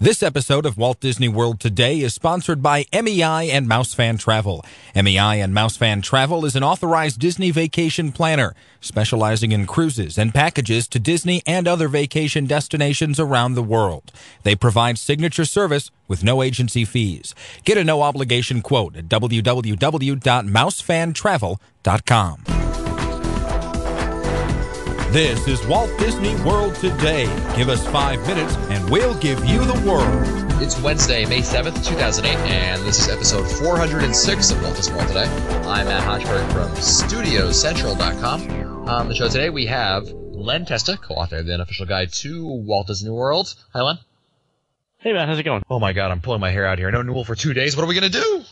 This episode of Walt Disney World Today is sponsored by MEI and MouseFan Travel. MEI and MouseFan Travel is an authorized Disney vacation planner, specializing in cruises and packages to Disney and other vacation destinations around the world. They provide signature service with no agency fees. Get a no-obligation quote at www.mousefantravel.com. This is Walt Disney World Today. Give us 5 minutes and we'll give you the world. It's Wednesday, May 7th, 2008, and this is episode 406 of Walt Disney World Today. I'm Matt Hochberg from StudioCentral.com. On the show today, we have Len Testa, co-author of the unofficial guide to Walt Disney World. Hi, Len. Hey, Matt. How's it going? Oh, my God. I'm pulling my hair out here. No Newell for 2 days. What are we going to do?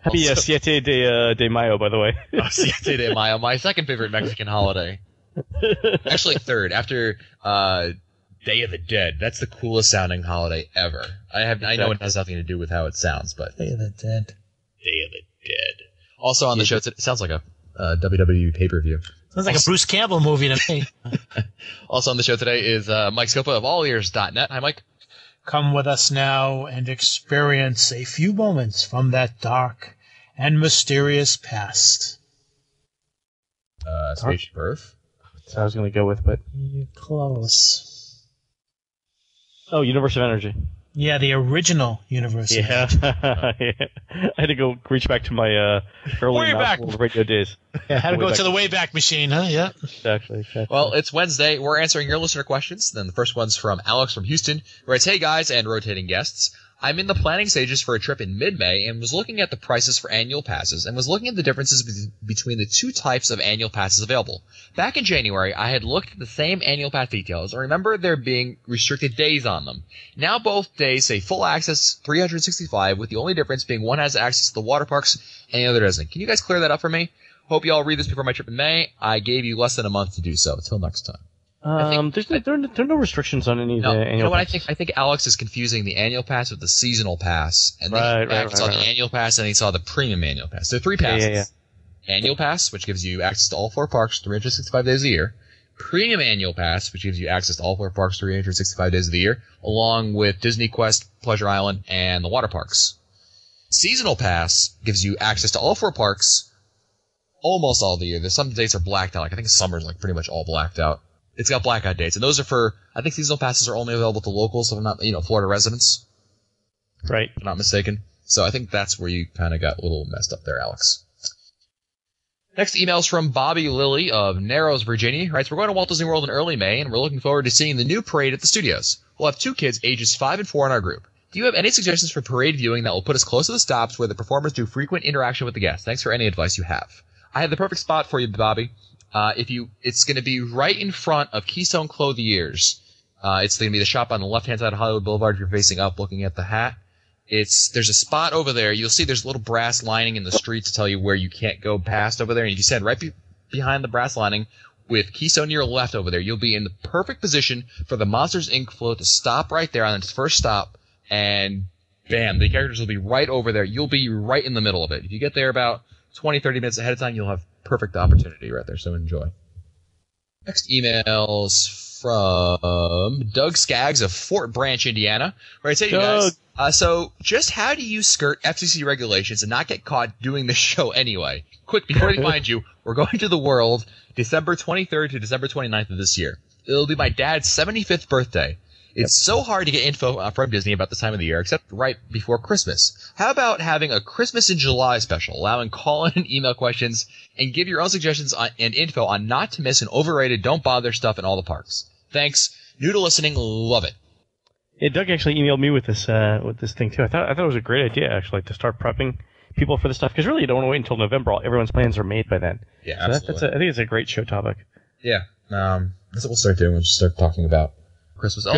Happy Siete de Mayo, by the way. Siete de Mayo, my second favorite Mexican holiday. Actually, third, after Day of the Dead. That's the coolest sounding holiday ever. I know it has nothing to do with how it sounds, but Day of the Dead. Day of the Dead. Also on the show, it sounds like a WWE pay-per-view. Sounds like a Bruce Campbell movie to me. Also on the show today is Mike Scopa of allears.net. Hi, Mike. Come with us now and experience a few moments from that dark and mysterious past. Spaceship Earth? That's what I was going to go with, but... Close. Oh, Universe of Energy. Yeah, the original Universe. Yeah. I had to go reach back to my early radio days. Yeah, had to go to the Wayback Machine, huh? Yeah. Exactly. Well, it's Wednesday. We're answering your listener questions. Then the first one's from Alex from Houston, who writes, "Hey guys and rotating guests. I'm in the planning stages for a trip in mid-May and was looking at the prices for annual passes and was looking at the differences between the two types of annual passes available. Back in January, I had looked at the same annual pass details and remember there being restricted days on them. Now both days say full access 365, with the only difference being one has access to the water parks and the other doesn't. Can you guys clear that up for me? Hope you all read this before my trip in May. I gave you less than a month to do so. Until next time." There are no restrictions on any of the annual You know what passes. I think Alex is confusing the annual pass with the seasonal pass. And then he saw the annual pass and he saw the premium annual pass. There are three passes. Yeah. Annual pass, which gives you access to all 4 parks 365 days a year. Premium annual pass, which gives you access to all 4 parks 365 days of the year, along with Disney Quest, Pleasure Island, and the water parks. Seasonal pass gives you access to all 4 parks almost all the year. There's some dates are blacked out. Like I think summer's like pretty much all blacked out. It's got blackout dates, and those are for, I think seasonal passes are only available to locals, so I'm not, Florida residents. Right. If I'm not mistaken. So I think that's where you kind of got a little messed up there, Alex. Next email's from Bobby Lilly of Narrows, Virginia. He writes, "We're going to Walt Disney World in early May, and we're looking forward to seeing the new parade at the studios. We'll have 2 kids, ages 5 and 4 in our group. Do you have any suggestions for parade viewing that will put us close to the stops where the performers do frequent interaction with the guests? Thanks for any advice you have." I have the perfect spot for you, Bobby. It's going to be right in front of Keystone Clothiers. It's going to be the shop on the left-hand side of Hollywood Boulevard if you're facing up looking at the hat. There's a spot over there. You'll see there's a little brass lining in the street to tell you where you can't go past over there. And if you stand right behind the brass lining with Keystone to your left over there, you'll be in the perfect position for the Monsters, Inc. float to stop right there on its first stop. And bam, the characters will be right over there. You'll be right in the middle of it. If you get there about 20, 30 minutes ahead of time, you'll have perfect opportunity right there, so enjoy. Next email's from Doug Skaggs of Fort Branch, Indiana. Right, say you guys. So, just how do you skirt FCC regulations and not get caught doing this show anyway? Quick, before I find you, we're going to the World December 23rd to December 29th of this year. It'll be my dad's 75th birthday. It's so hard to get info from Disney about this time of the year, except right before Christmas. How about having a Christmas in July special, allowing call-in and email questions, and give your own suggestions and info on not to miss an overrated don't bother stuff in all the parks? Thanks. New to listening. Love it. Yeah, Doug actually emailed me with this thing too. I thought it was a great idea actually to start prepping people for this stuff, because really you don't want to wait until November. Everyone's plans are made by then. Yeah, so absolutely. I think it's a great show topic. Yeah. That's what we'll start doing. We'll just start talking about Christmas.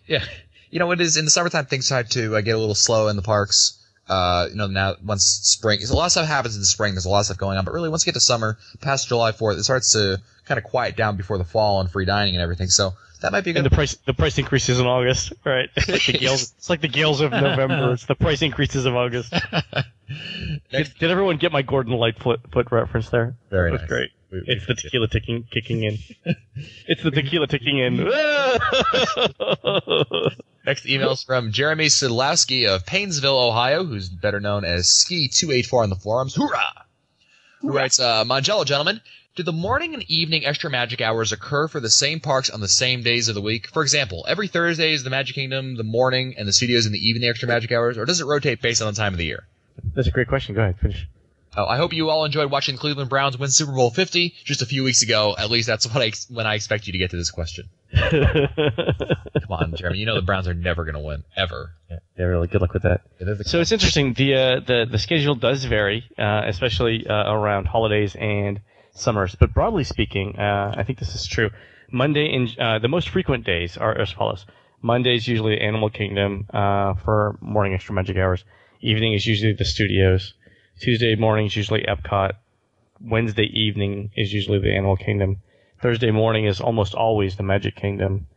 Yeah. It is in the summertime. Things start to get a little slow in the parks. Now once spring, a lot of stuff happens in the spring. There's a lot of stuff going on, but really once you get to summer, past July 4th, it starts to kind of quiet down before the fall and free dining and everything. So that might be good. And the price increases in August, right? It's like the gales of November. It's the price increases of August. Did everyone get my Gordon Lightfoot reference there? Very nice. That was great. It's the tequila kicking in. It's the tequila ticking in. Next email is from Jeremy Sidlowski of Paynesville, Ohio, who's better known as Ski284 on the forums. Hoorah! Who writes, Mangello, gentlemen, do the morning and evening extra magic hours occur for the same parks on the same days of the week? For example, every Thursday is the Magic Kingdom, the morning, and the studios in the evening extra magic hours, or does it rotate based on the time of the year? That's a great question. Go ahead, finish. I hope you all enjoyed watching the Cleveland Browns win Super Bowl 50 just a few weeks ago. At least that's when I expect you to get to this question. Come on, Jeremy. You know the Browns are never going to win, ever. Yeah, really. Good luck with that. So it's interesting. The schedule does vary, especially around holidays and summers. But broadly speaking, I think this is true. Monday and the most frequent days are as follows. Monday is usually Animal Kingdom for morning extra magic hours. Evening is usually the studios. Tuesday morning is usually Epcot. Wednesday evening is usually the Animal Kingdom. Thursday morning is almost always the Magic Kingdom.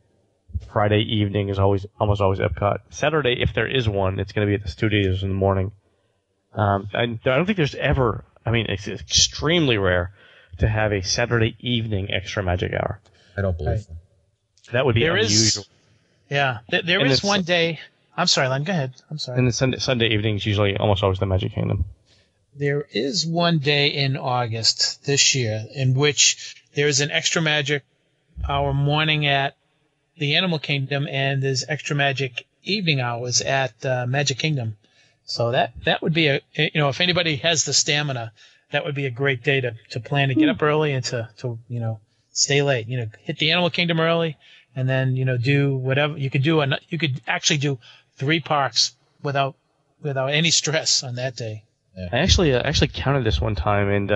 Friday evening is almost always Epcot. Saturday, if there is one, it's going to be at the studios in the morning. I don't think there's ever, it's extremely rare to have a Saturday evening extra magic hour. I don't believe so. That would be unusual. There is one day. I'm sorry, Len, go ahead. I'm sorry. And the Sunday evening is usually almost always the Magic Kingdom. There is one day in August this year in which there is an extra magic hour morning at the Animal Kingdom, and there's extra magic evening hours at Magic Kingdom. So that would be if anybody has the stamina, that would be a great day to plan to get up early and to stay late. Hit the Animal Kingdom early, and then do whatever you could do. You could actually do 3 parks without any stress on that day. Yeah. I actually counted this one time, and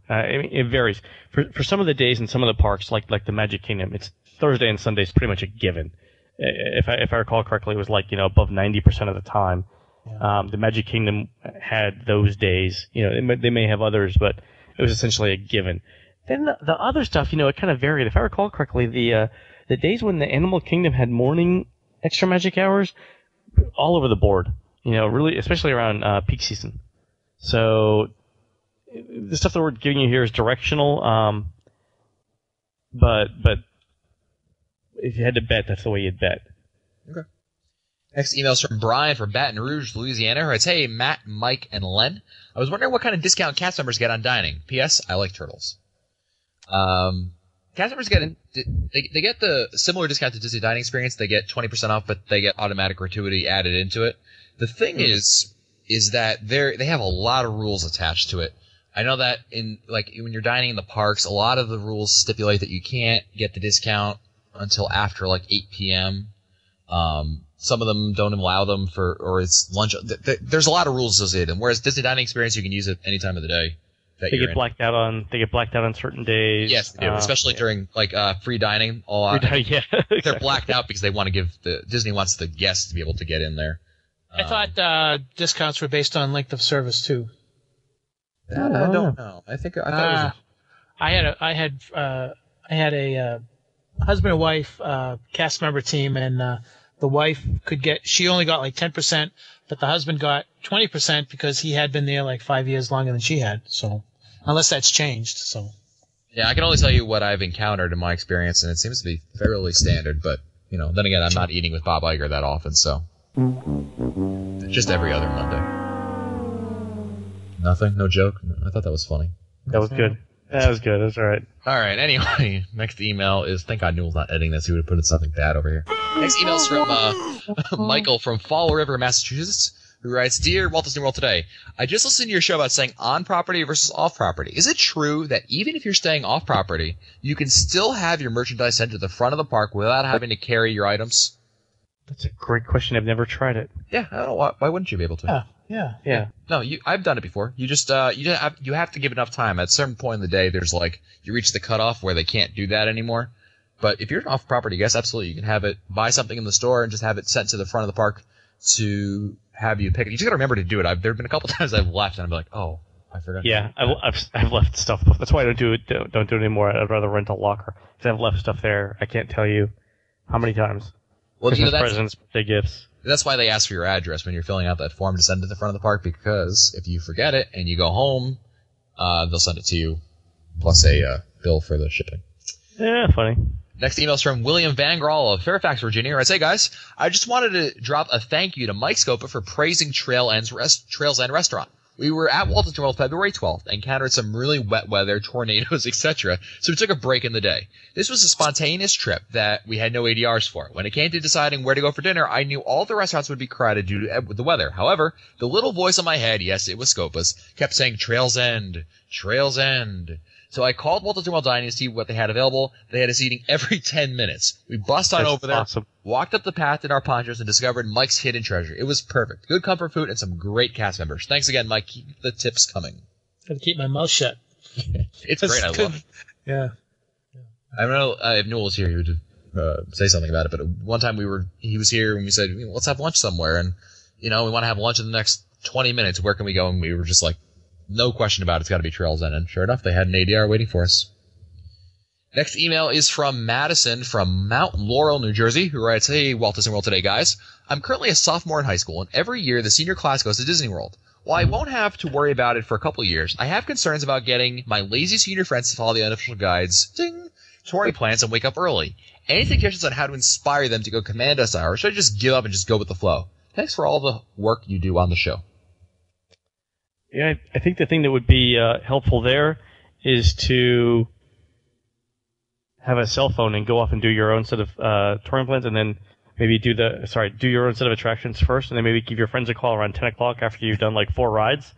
it varies. For some of the days in some of the parks, like the Magic Kingdom, it's Thursday and Sunday is pretty much a given. If I recall correctly, it was above 90% of the time. Yeah. The Magic Kingdom had those days. They may have others, but it was essentially a given. Then the other stuff, it kind of varied. If I recall correctly, the days when the Animal Kingdom had morning extra magic hours, all over the board. Really, especially around peak season. So the stuff that we're giving you here is directional, but if you had to bet, that's the way you'd bet. Okay. Next email is from Brian from Baton Rouge, Louisiana, who writes, "Hey, Matt, Mike, and Len. I was wondering what kind of discount cast members get on dining. P.S. I like turtles." Cast members get they get the similar discount to Disney Dining Experience. They get 20% off, but they get automatic gratuity added into it. The thing is that they have a lot of rules attached to it. I know that when you're dining in the parks, a lot of the rules stipulate that you can't get the discount until after 8 p.m. Some of them don't allow them or it's lunch. There's a lot of rules associated. Whereas Disney Dining Experience, you can use it any time of the day. They get blacked out on certain days. Yes, they do, especially during free dining. They're blacked out because they want to give Disney wants the guests to be able to get in there. I thought discounts were based on length of service too. That I don't know. I thought I had a husband and wife cast member team, and the wife she only got 10%, but the husband got 20% because he had been there 5 years longer than she had. So unless that's changed, so. Yeah, I can only tell you what I've encountered in my experience, and it seems to be fairly standard. But then again, I'm not eating with Bob Iger that often, so just every other Monday. Nothing? No joke? I thought that was funny. That was good. That was good. That's all right. All right. Anyway, next email is. Thank God Newell's not editing this. He would have put in something bad over here. Next email is from Michael from Fall River, Massachusetts, who writes, "Dear Walt Disney World Today, I just listened to your show about staying on property versus off property. Is it true that even if you're staying off property, you can still have your merchandise sent to the front of the park without having to carry your items?" That's a great question. I've never tried it. Yeah, I don't know why wouldn't you be able to? Yeah. No, I've done it before. You just you have to give enough time. At a certain point in the day, there's you reach the cutoff where they can't do that anymore. But if you're an off-property guest, absolutely, you can have it, buy something in the store and just have it sent to the front of the park to have you pick it. You just got to remember to do it. There have been a couple times I've left and I'm like, oh, I forgot. Yeah, I've left stuff. That's why I don't do it anymore. I'd rather rent a locker because I've left stuff there. I can't tell you how many times. Well, Christmas presents, birthday gifts. That's why they ask for your address when you're filling out that form to send it to the front of the park, because if you forget it and you go home, they'll send it to you plus a bill for the shipping. Yeah, funny. Next email is from William Van Graal of Fairfax, Virginia. I say, guys, I just wanted to drop a thank you to Mike Scopa for praising Trails End Restaurant. We were at Walt Disney World February 12th and encountered some really wet weather, tornadoes, etc., so we took a break in the day. This was a spontaneous trip that we had no ADRs for. When it came to deciding where to go for dinner, I knew all the restaurants would be crowded due to the weather. However, the little voice in my head, yes, it was Scopa's, kept saying Trails End, Trails End. So I called Walt Disney World Dining to see what they had available. They had us eating every 10 minutes. We bust on over there, awesome. Walked up the path in our ponchos, and discovered Mike's hidden treasure. It was perfect. Good comfort food and some great cast members. Thanks again, Mike. Keep the tips coming. Gotta keep my mouth shut. It's great. I love it. Yeah. I don't know if Newell was here, he would say something about it, but one time he was here and we said, let's have lunch somewhere. And, we want to have lunch in the next 20 minutes. Where can we go? And we were just like, no question about it. It's got to be Trails End. And sure enough, they had an ADR waiting for us. Next email is from Madison from Mount Laurel, New Jersey, who writes, hey, Walt Disney World Today, guys. I'm currently a sophomore in high school, and every year the senior class goes to Disney World. While I won't have to worry about it for a couple of years, I have concerns about getting my lazy senior friends to follow the unofficial guides, touring plans, and wake up early. Any suggestions on how to inspire them to go commando style, or should I just give up and just go with the flow? Thanks for all the work you do on the show. Yeah, I think the thing that would be helpful there is to have a cell phone and go off and do your own set of touring plans, and then maybe do your own set of attractions first, and then maybe give your friends a call around 10 o'clock after you've done like 4 rides.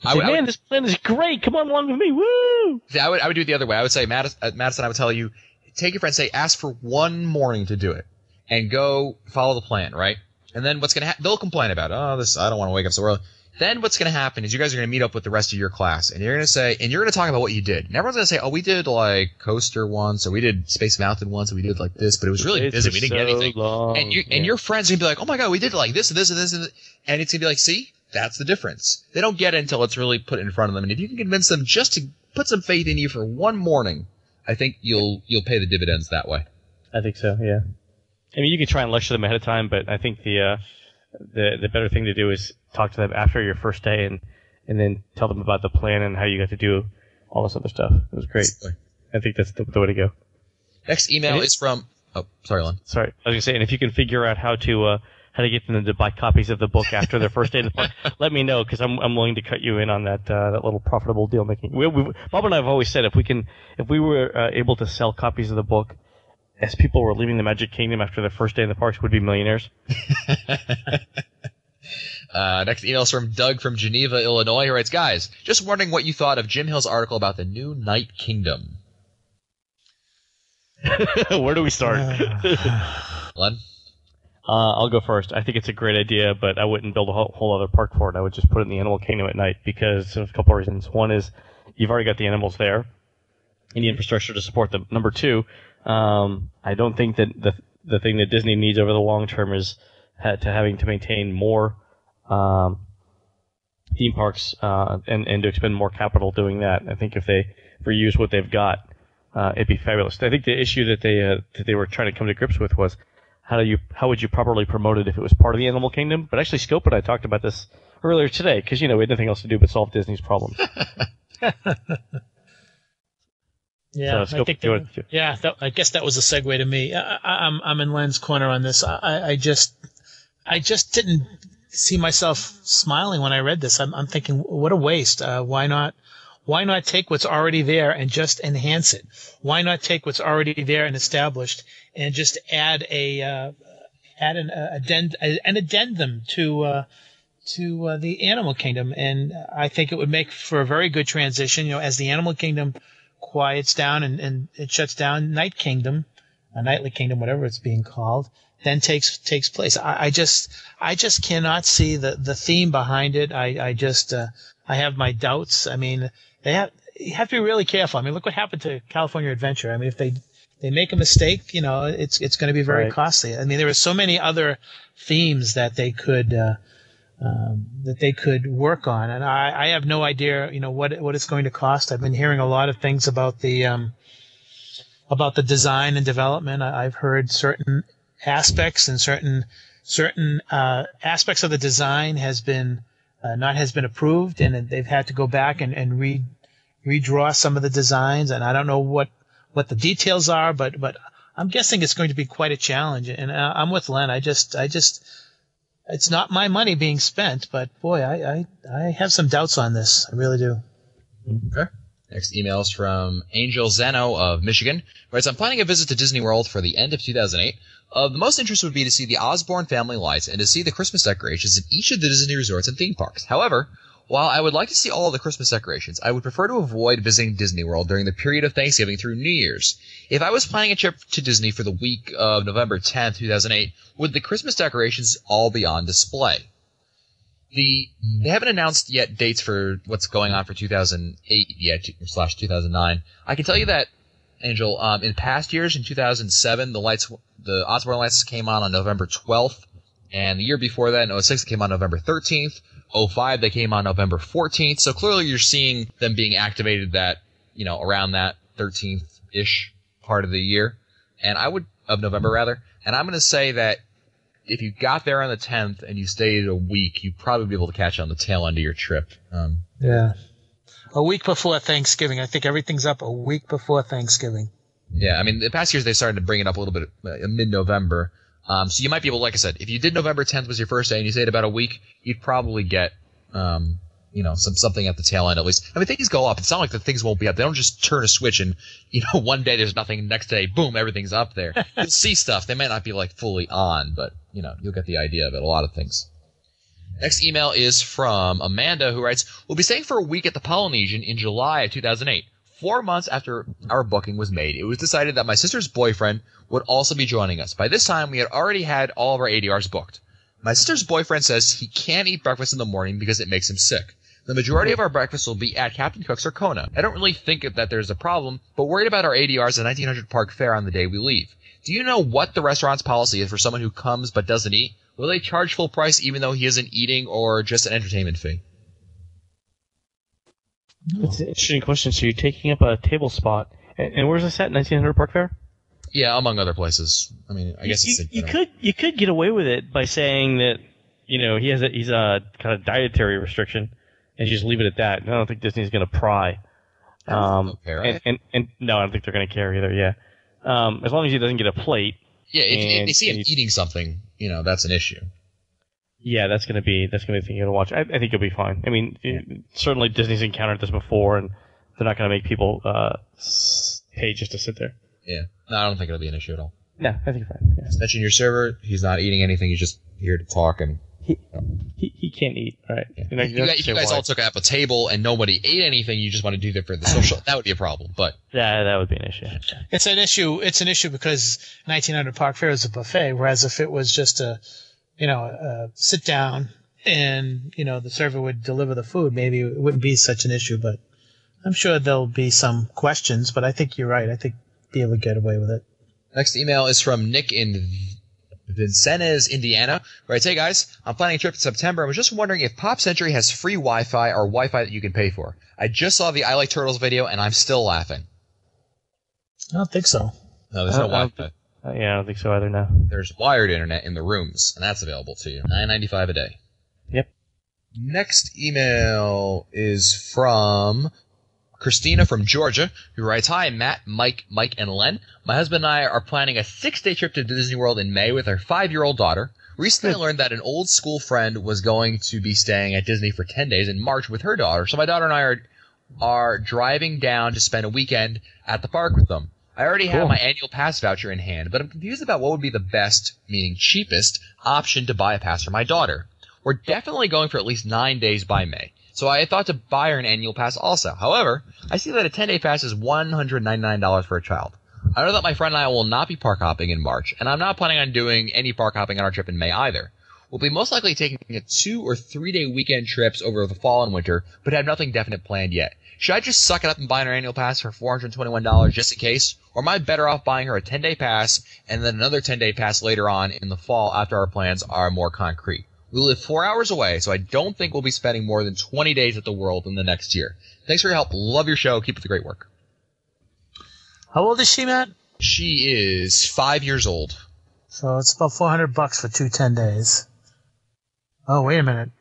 This plan is great. Come on along with me. Woo! I would do it the other way. I would say, Madison, I would tell you, take your friends, ask for one morning to do it, and go follow the plan, right? And then what's going to happen? They'll complain about, I don't want to wake up so early. Then what's going to happen is you guys are going to meet up with the rest of your class, and you're going to talk about what you did. And everyone's going to say, we did like Coaster once, or we did Space Mountain once, or we did like this, but it was really busy. We didn't get anything. Long. And your friends are going to be like, oh my God, we did like this and this and this and this. And it's going to be like, see, that's the difference. They don't get it until it's really put in front of them. And if you can convince them just to put some faith in you for one morning, I think you'll pay the dividends that way. I think so, yeah. I mean, you can try and lecture them ahead of time, but I think the better thing to do is talk to them after your first day and then tell them about the plan and how you got to do all this other stuff. It was great. I think that's the way to go. Next email is from... Oh, sorry, Len. Sorry. I was going to say, and if you can figure out how to get them to buy copies of the book after their first day in the park, let me know, because I'm willing to cut you in on that little profitable deal making. Bob and I have always said if we were able to sell copies of the book as people were leaving the Magic Kingdom after their first day in the parks, we'd be millionaires. Next email is from Doug from Geneva, Illinois, who writes, guys, just wondering what you thought of Jim Hill's article about the new Night Kingdom. Where do we start? Len? I'll go first. I think it's a great idea, but I wouldn't build a whole other park for it. I would just put it in the Animal Kingdom at night because of a couple of reasons. One is you've already got the animals there and the infrastructure to support them. Number 2, I don't think that the thing that Disney needs over the long term is having to maintain more theme parks and to expend more capital doing that. I think if they reuse what they've got, it'd be fabulous. I think the issue that they were trying to come to grips with was how would you properly promote it if it was part of the Animal Kingdom? But actually, Scope and I talked about this earlier today because we had nothing else to do but solve Disney's problems. Yeah, so, I guess that was a segue to me. I'm in Len's corner on this. I just didn't see myself smiling when I read this. I'm thinking, what a waste. Why not take what's already there and just enhance it? Why not take what's already there and established and just add an addendum to the Animal Kingdom? And I think it would make for a very good transition. As the Animal Kingdom quiets down and it shuts down, Night Kingdom, Nightly Kingdom, whatever it's being called, then takes place. I just cannot see the theme behind it. I have my doubts. I mean, you have to be really careful. I mean, look what happened to California Adventure. I mean, if they make a mistake, it's going to be very costly. I mean, there are so many other themes that they could work on, and I have no idea, what it's going to cost. I've been hearing a lot of things about the design and development. I've heard certain aspects and certain aspects of the design has been approved, and they've had to go back and redraw some of the designs, and I don't know what the details are, but I'm guessing it's going to be quite a challenge. And I'm with Len. I just it's not my money being spent, but boy, I have some doubts on this. I really do. Okay. Next email is from Angel Zeno of Michigan. Writes, I'm planning a visit to Disney World for the end of 2008. The most interest would be to see the Osborne family lights and to see the Christmas decorations in each of the Disney resorts and theme parks. However, while I would like to see all of the Christmas decorations, I would prefer to avoid visiting Disney World during the period of Thanksgiving through New Year's. If I was planning a trip to Disney for the week of November 10th, 2008, would the Christmas decorations all be on display? They haven't announced yet dates for what's going on for 2008 yet, / 2009. I can tell you that, Angel, in past years, in 2007, the Osborne lights came on November 12th, and the year before that, in 06, it came on November 13th. 05, they came on November 14th. So clearly you're seeing them being activated around that 13th-ish part of the year, of November rather. And I'm going to say that if you got there on the 10th and you stayed a week, you'd probably be able to catch on the tail end of your trip. Yeah. A week before Thanksgiving. I think everything's up a week before Thanksgiving. Yeah, I mean, the past years they started to bring it up a little bit mid-November. So you might be able, like I said, if you did November 10th was your first day and you stayed about a week, you'd probably get, something at the tail end at least. I mean, things go up. It's not like the things won't be up. They don't just turn a switch and, one day there's nothing, next day, boom, everything's up there. You'll see stuff. They might not be fully on, but, you'll get the idea of it. A lot of things. Next email is from Amanda, who writes, we'll be staying for a week at the Polynesian in July of 2008. 4 months after our booking was made, it was decided that my sister's boyfriend would also be joining us. By this time, we had already had all of our ADRs booked. My sister's boyfriend says he can't eat breakfast in the morning because it makes him sick. The majority of our breakfast will be at Captain Cook's or Kona. I don't really think that there's a problem, but worried about our ADRs at 1900 Park Fair on the day we leave. Do you know what the restaurant's policy is for someone who comes but doesn't eat? Will they charge full price even though he isn't eating, or just an entertainment fee? That's an interesting question. So you're taking up a table spot. And where's this at? 1900 Park Fair? Yeah, among other places. I mean, I guess you could get away with it by saying that, he's a kind of dietary restriction, and you just leave it at that. I don't think Disney's going to pry. Okay, right? And no, I don't think they're going to care either. Yeah, as long as he doesn't get a plate. Yeah, if they see him eating something, that's an issue. Yeah, that's gonna be the thing you gotta watch. I think you'll be fine. I mean, certainly Disney's encountered this before, and they're not gonna make people pay just to sit there. Yeah, no, I don't think it'll be an issue at all. No, I think you're fine. Yeah. Just mention your server. He's not eating anything. He's just here to talk and. He can't eat, right? Yeah. If you guys all took up a table and nobody ate anything, you just want to do that for the social. That would be a problem, but yeah, that would be an issue. It's an issue. It's an issue because 1900 Park Fair is a buffet, whereas if it was just a sit down and the server would deliver the food, maybe it wouldn't be such an issue. But I'm sure there'll be some questions. But I think you're right. I think be able to get away with it. Next email is from Nick in Vincennes, Indiana, where writes, hey guys, I'm planning a trip in September. I was just wondering if Pop Century has free Wi-Fi or Wi-Fi that you can pay for. I just saw the I Like Turtles video and I'm still laughing. I don't think so. No, there's no Wi-Fi. Yeah, I don't think so either now. There's wired internet in the rooms, and that's available to you. $9.95 a day. Yep. Next email is from Christina from Georgia, who writes, hi, Matt, Mike, and Len. My husband and I are planning a 6-day trip to Disney World in May with our 5-year-old daughter. Recently I learned that an old school friend was going to be staying at Disney for 10 days in March with her daughter, so my daughter and I are driving down to spend a weekend at the park with them. I already have my annual pass voucher in hand, but I'm confused about what would be the best, meaning cheapest, option to buy a pass for my daughter. We're definitely going for at least 9 days by May, so I thought to buy her an annual pass also. However, I see that a 10-day pass is $199 for a child. I know that my friend and I will not be park hopping in March, and I'm not planning on doing any park hopping on our trip in May either. We'll be most likely taking a 2- or 3-day weekend trips over the fall and winter, but have nothing definite planned yet. Should I just suck it up and buy her annual pass for $421 just in case? Or am I better off buying her a 10-day pass and then another 10-day pass later on in the fall after our plans are more concrete? We live 4 hours away, so I don't think we'll be spending more than 20 days at the World in the next year. Thanks for your help. Love your show. Keep up the great work. How old is she, Matt? She is 5 years old. So it's about $400 for 10 days. Oh, wait a minute.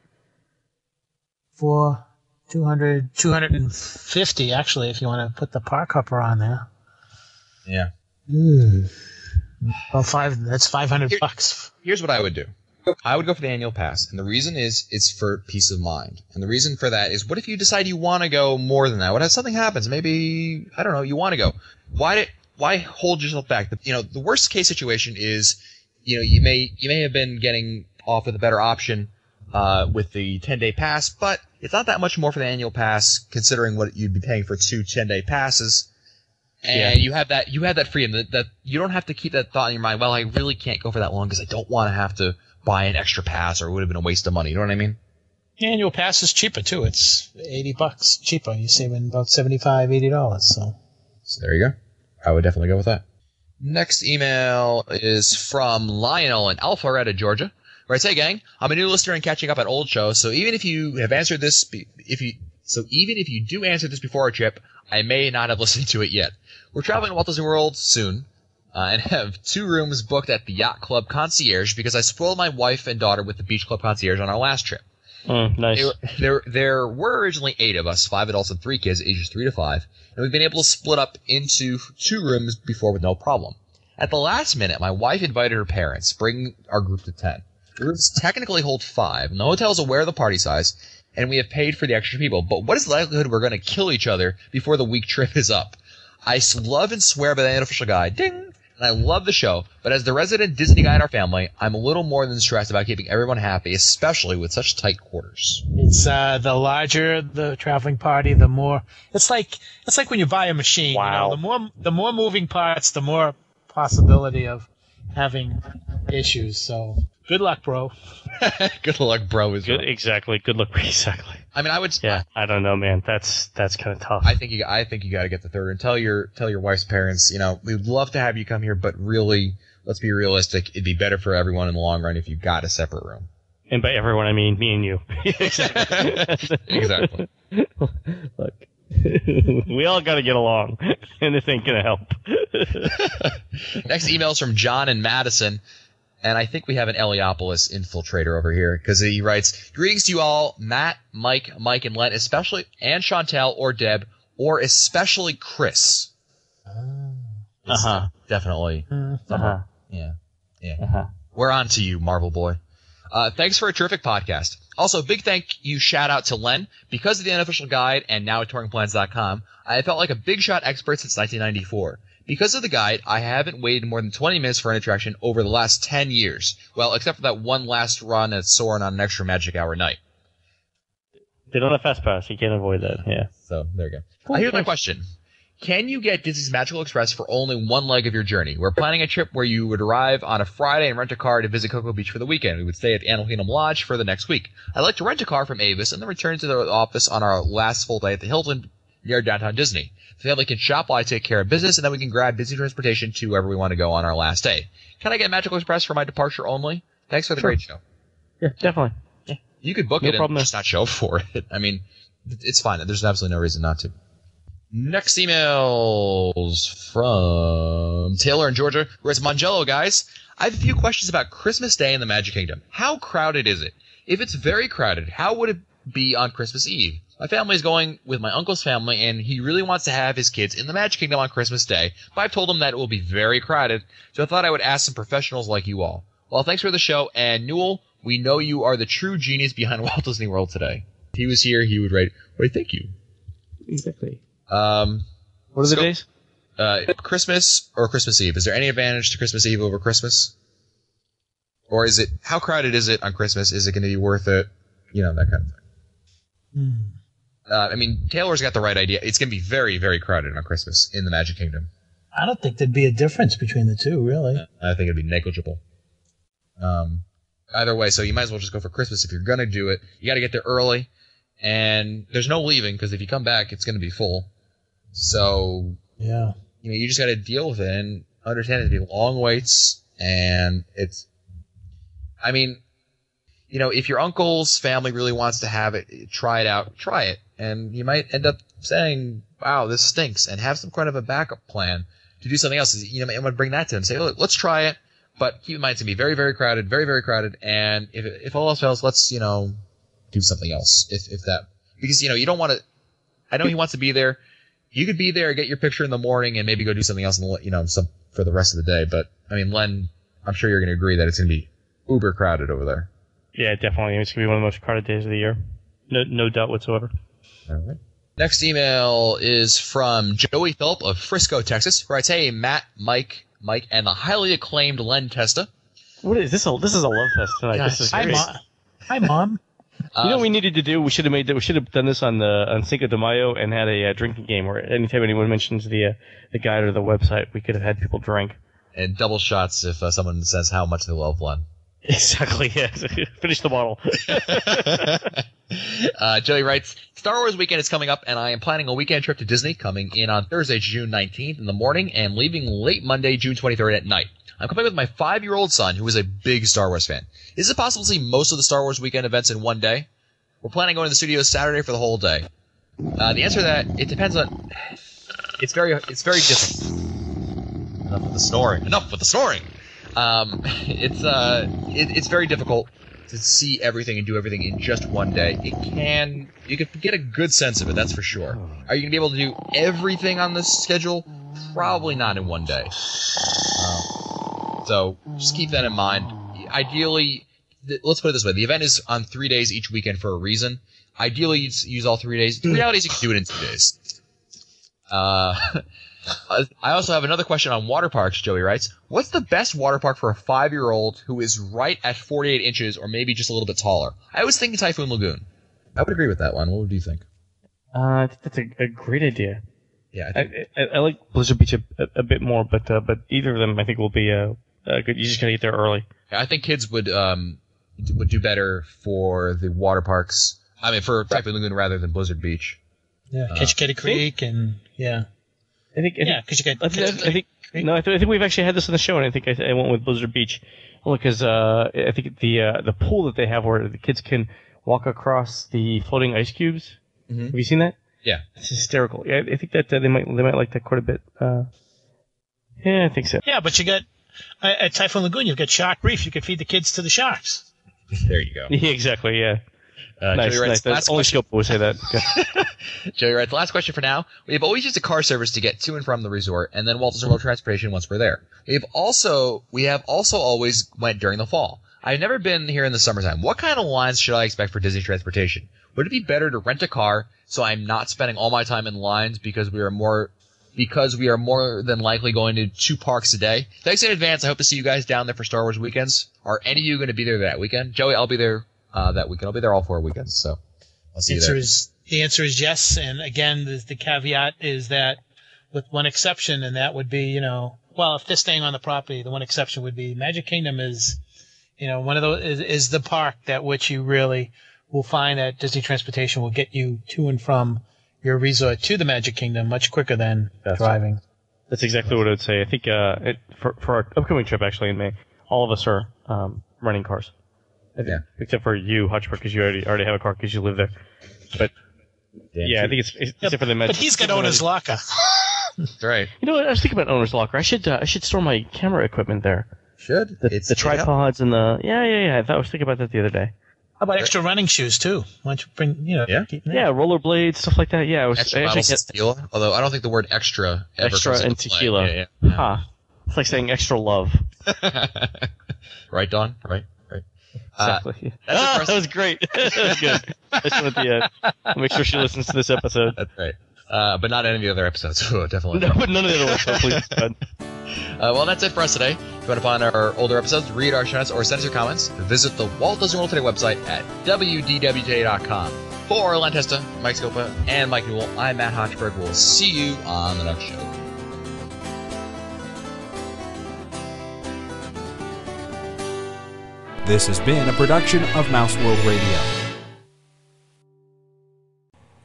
2 250 actually, if you want to put the park hopper on there. Yeah. Well, that's $500. Here's what I would do. I would go for the annual pass, and the reason is it's for peace of mind. And the reason for that is, what if you decide you want to go more than that? What if something happens? Maybe, I don't know, you want to go. Why hold yourself back? The worst case situation is, you may have been getting off with a better option with the 10-day pass, but it's not that much more for the annual pass, considering what you'd be paying for 2 10-day passes. And you have that freedom that you don't have to keep that thought in your mind. Well, I really can't go for that long because I don't want to have to buy an extra pass, or it would have been a waste of money. You know what I mean? The annual pass is cheaper too. It's $80 cheaper. You're saving about $75, $80. So there you go. I would definitely go with that. Next email is from Lionel in Alpharetta, Georgia. Where it says, "Hey gang, I'm a new listener and catching up on old shows. So even if you have answered this, even if you do answer this before our trip, I may not have listened to it yet. We're traveling to Walt Disney World soon, and have 2 rooms booked at the Yacht Club Concierge because I spoiled my wife and daughter with the Beach Club Concierge on our last trip. Nice. There were originally 8 of us, 5 adults and 3 kids, ages 3 to 5, and we've been able to split up into 2 rooms before with no problem. At the last minute, my wife invited her parents, bringing our group to 10. The rooms technically hold 5, and the hotel is aware of the party size, and we have paid for the extra people. But what is the likelihood we're going to kill each other before the week trip is up? I love and swear by the unofficial guide, ding, and I love the show, but as the resident Disney guy in our family, I'm a little more than stressed about keeping everyone happy, especially with such tight quarters. It's the larger the traveling party, the more it's like when you buy a machine. Wow. The more moving parts, the more possibility of having issues. So good luck, bro. Good luck, bro. Is Good, right. exactly. Good luck. Exactly. I mean, I would. Yeah, I don't know, man. That's kind of tough. I think you got to get the third and tell your wife's parents. We'd love to have you come here, but really, let's be realistic. It'd be better for everyone in the long run if you got a separate room. And by everyone, I mean me and you. Exactly. Look, we all got to get along, and this ain't gonna help. Next email is from John in Madison. And I think we have an Heliopolis infiltrator over here because he writes, "Greetings to you all, Matt, Mike, and Len, especially, and Chantel or Deb, or especially Chris." Definitely. Yeah. We're on to you, Marvel Boy. Thanks for a terrific podcast. Also, big thank you shout out to Len. Because of the unofficial guide and now at touringplans.com, I felt like a big shot expert since 1994. Because of the guide, I haven't waited more than 20 minutes for an attraction over the last 10 years. Well, except for that one last run at Soarin' on an extra Magic Hour night. They don't have Fast Pass. You can't avoid that. Yeah. So, there you go. Here's my question. Can you get Disney's Magical Express for only one leg of your journey? We're planning a trip where you would arrive on a Friday and rent a car to visit Cocoa Beach for the weekend. We would stay at Animal Kingdom Lodge for the next week. I'd like to rent a car from Avis and then return to the office on our last full day at the Hilton near downtown Disney. The family can shop while I take care of business, and then we can grab Disney transportation to wherever we want to go on our last day. Can I get Magical Express for my departure only? Thanks for the great show. Yeah, definitely. Yeah. You could book it and just not show up for it. I mean, it's fine. There's absolutely no reason not to. Next email's from Taylor in Georgia, where it's Mangello, guys. I have a few questions about Christmas Day in the Magic Kingdom. How crowded is it? If it's very crowded, how would it be on Christmas Eve? My family is going with my uncle's family, and he really wants to have his kids in the Magic Kingdom on Christmas Day, but I've told him that it will be very crowded, so I thought I would ask some professionals like you all. Well, thanks for the show, and Newell, we know you are the true genius behind Walt Disney World today. If he was here, he would write, thank you. Exactly. What are the days? Christmas or Christmas Eve. Is there any advantage to Christmas Eve over Christmas? Or is it, how crowded is it on Christmas? Is it going to be worth it? That kind of thing. I mean, Taylor's got the right idea. It's going to be very, very crowded on Christmas in the Magic Kingdom. I don't think there'd be a difference between the two, really. I think it'd be negligible. Either way, so you might as well just go for Christmas if you're going to do it. You got to get there early, and there's no leaving, because if you come back, it's going to be full. So, yeah, you just got to deal with it and understand it'd be long waits, and it's, I mean, if your uncle's family really wants to have it, try it out, try it. And you might end up saying, wow, this stinks, and have some kind of a backup plan to do something else. You might want to bring that to them. Say, look, let's try it, but keep in mind it's going to be very, very crowded, very, very crowded. And if all else fails, let's, do something else. If that, because you don't want to. I know he wants to be there. You could be there, get your picture in the morning, and maybe go do something else, for the rest of the day. But I mean, Len, I'm sure you're going to agree that it's going to be uber crowded over there. Yeah, definitely. It's going to be one of the most crowded days of the year. No doubt whatsoever. All right. Next email is from Joey Phillip of Frisco, Texas, who writes, "Hey, Matt, Mike, and the highly acclaimed Len Testa." What is this? This is a love fest tonight. Gosh, this is great. Hi, Mom. You know what we needed to do? We should have done this on Cinco de Mayo and had a drinking game where anytime anyone mentions the guide or the website, we could have had people drink. And double shots if someone says how much they love Len. Exactly, yeah. Finish the bottle. Joey writes, "Star Wars weekend is coming up, and I am planning a weekend trip to Disney, coming in on Thursday, June 19th in the morning, and leaving late Monday, June 23rd at night. I'm coming with my 5-year-old son, who is a big Star Wars fan. Is it possible to see most of the Star Wars weekend events in one day? We're planning on going to the studios Saturday for the whole day." The answer to that, it depends on... It's very difficult. Enough with the snoring. It's very difficult to see everything and do everything in just one day. You can get a good sense of it, that's for sure. Are you going to be able to do everything on this schedule? Probably not in one day. So just keep that in mind. Ideally, let's put it this way. The event is on 3 days each weekend for a reason. Ideally, you'd use all 3 days. The reality is you can do it in 2 days. I also have another question on water parks, Joey writes. What's the best water park for a 5-year-old who is right at 48 inches or maybe just a little bit taller? I was thinking Typhoon Lagoon. I would agree with that one. What would you think? I think that's a great idea. Yeah, I like Blizzard Beach a bit more, but either of them I think will be good. You just gotta get there early. I think kids would do better for the water parks. I mean, for Typhoon Lagoon rather than Blizzard Beach. Yeah, Ketchikan Creek and yeah. I think because you got. I think we've actually had this on the show, and I think I went with Blizzard Beach, only because I think the pool that they have where the kids can walk across the floating ice cubes. Mm-hmm. Have you seen that? Yeah, it's hysterical. Yeah, I think that they might like that quite a bit. Yeah, I think so. Yeah, but you got at Typhoon Lagoon, you've got Shark Reef. You can feed the kids to the sharks. There you go. Yeah, exactly. Yeah. Nice. That's only Scope would say that. Okay. Joey writes, last question for now. We have always used a car service to get to and from the resort, and then Walt Disney World transportation once we're there. We have also always went during the fall. I've never been here in the summertime. What kind of lines should I expect for Disney transportation? Would it be better to rent a car so I'm not spending all my time in lines because we are more than likely going to 2 parks a day? Thanks in advance. I hope to see you guys down there for Star Wars weekends. Are any of you going to be there that weekend? Joey, I'll be there that weekend. I'll be there all 4 weekends, so I'll see you there. The answer is yes, and again, the caveat is that with one exception, and that would be, if they're staying on the property, the one exception would be Magic Kingdom is, one of those is the park that which you really will find that Disney transportation will get you to and from your resort to the Magic Kingdom much quicker than driving. That's exactly what I would say. I think for our upcoming trip, actually in May, all of us are renting cars. Yeah. Except for you, Hutchberg, because you already have a car because you live there. But I think it's except for the Magic. But he's got owner's locker. That's right. You know what? I was thinking about owner's locker. I should store my camera equipment there. Should the tripods and the I was thinking about that the other day. How about extra running shoes too? Why don't you bring rollerblades, stuff like that. Yeah, extra bottles of tequila. Although I don't think the word extra ever extra comes and into tequila. Play. Yeah. Huh. It's like saying extra love. Right, Don? Right. Exactly. That was great. That was good. I just wanted to make sure she listens to this episode. That's right. But not any of the other episodes. Definitely. No, but none of the other ones. Please. Well, that's it for us today. If you want to find our older episodes, read our show notes, or send us your comments, visit the Walt Disney World Today website at wdwtoday.com. For Len Testa, Mike Scopa, and Mike Newell, I'm Matt Hotchberg. We'll see you on the next show. This has been a production of Mouse World Radio.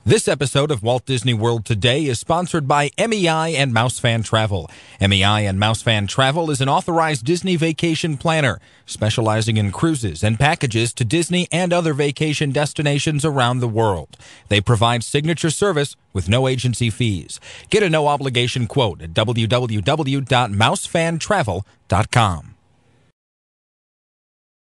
This episode of Walt Disney World Today is sponsored by MEI and MouseFan Travel. MEI and MouseFan Travel is an authorized Disney vacation planner, specializing in cruises and packages to Disney and other vacation destinations around the world. They provide signature service with no agency fees. Get a no-obligation quote at www.mousefantravel.com.